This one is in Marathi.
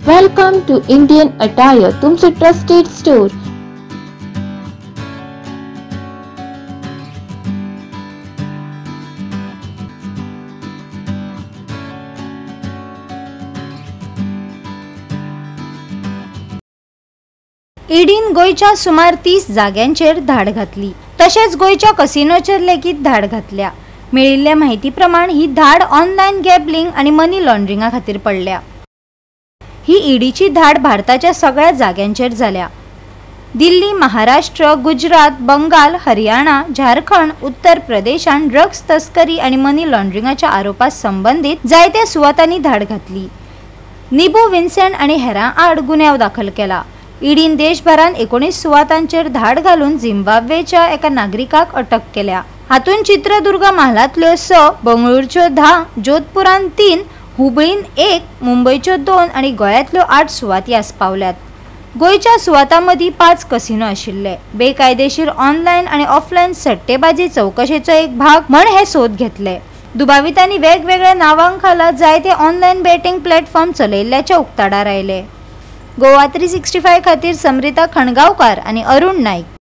Welcome to Indian Attire, तुमचे ट्रस्टेड स्टोर. ईडीन गोयच्या सुमार 30 जाग्यांचेर धाड घातली. तशेंच गोयच्या कसिनोचेर लेगीत धाड घातल्या. मेळिल्ल्या माहिती प्रमाण ही धाड ऑनलायन गॅम्बलिंग आणि मनी लॉन्ड्रिंगा खातीर पडल्या. ही ईडीची धाड भारताच्या सगळ्या जाग्यांचेर जाल्या. दिल्ली, महाराष्ट्र, गुजरात, बंगाल, हरियाणा, झारखंड, उत्तर प्रदेशान ड्रग्स तस्करी आणि मनी लॉन्ड्रिंगाच्या आरोपास संबंधित जायत्या सुवातांनी धाड घातली. निबू विन्सेंट आणि हेरां आड गुन्यांव दाखल केला. ईडीन देशभरान 19 सुवातांचेर धाड घालून झिम्बाब्वेच्या एका नागरिकाक अटक केल्या. हातून चित्रदुर्ग म्हालांतल्यो 6, बंगळुरूच्यो 10, जोधपुरान 3, हुबळीन 1, मुंबयच्यो 2 आणि गोंयांतल्यो 8 सुवाती आस्पावल्यात. गोयच्या सुवातांमदीं 5 कसिनो आशिल्ले. बेकायदेशीर ऑनलायन आणि ऑफलायन सट्टेबाजी चौकशेचो एक भाग म्हण हे सोद घेतले. दुबावितांनी वेगवेगळ्या नांवांखाला जायते ऑनलायन बेटिंग प्लॅटफॉर्म चलयल्ल्याच्या उक्ताडार आयले. गोवा 365 खातीर समरिता खणगांवकार आणि अरुण नाईक.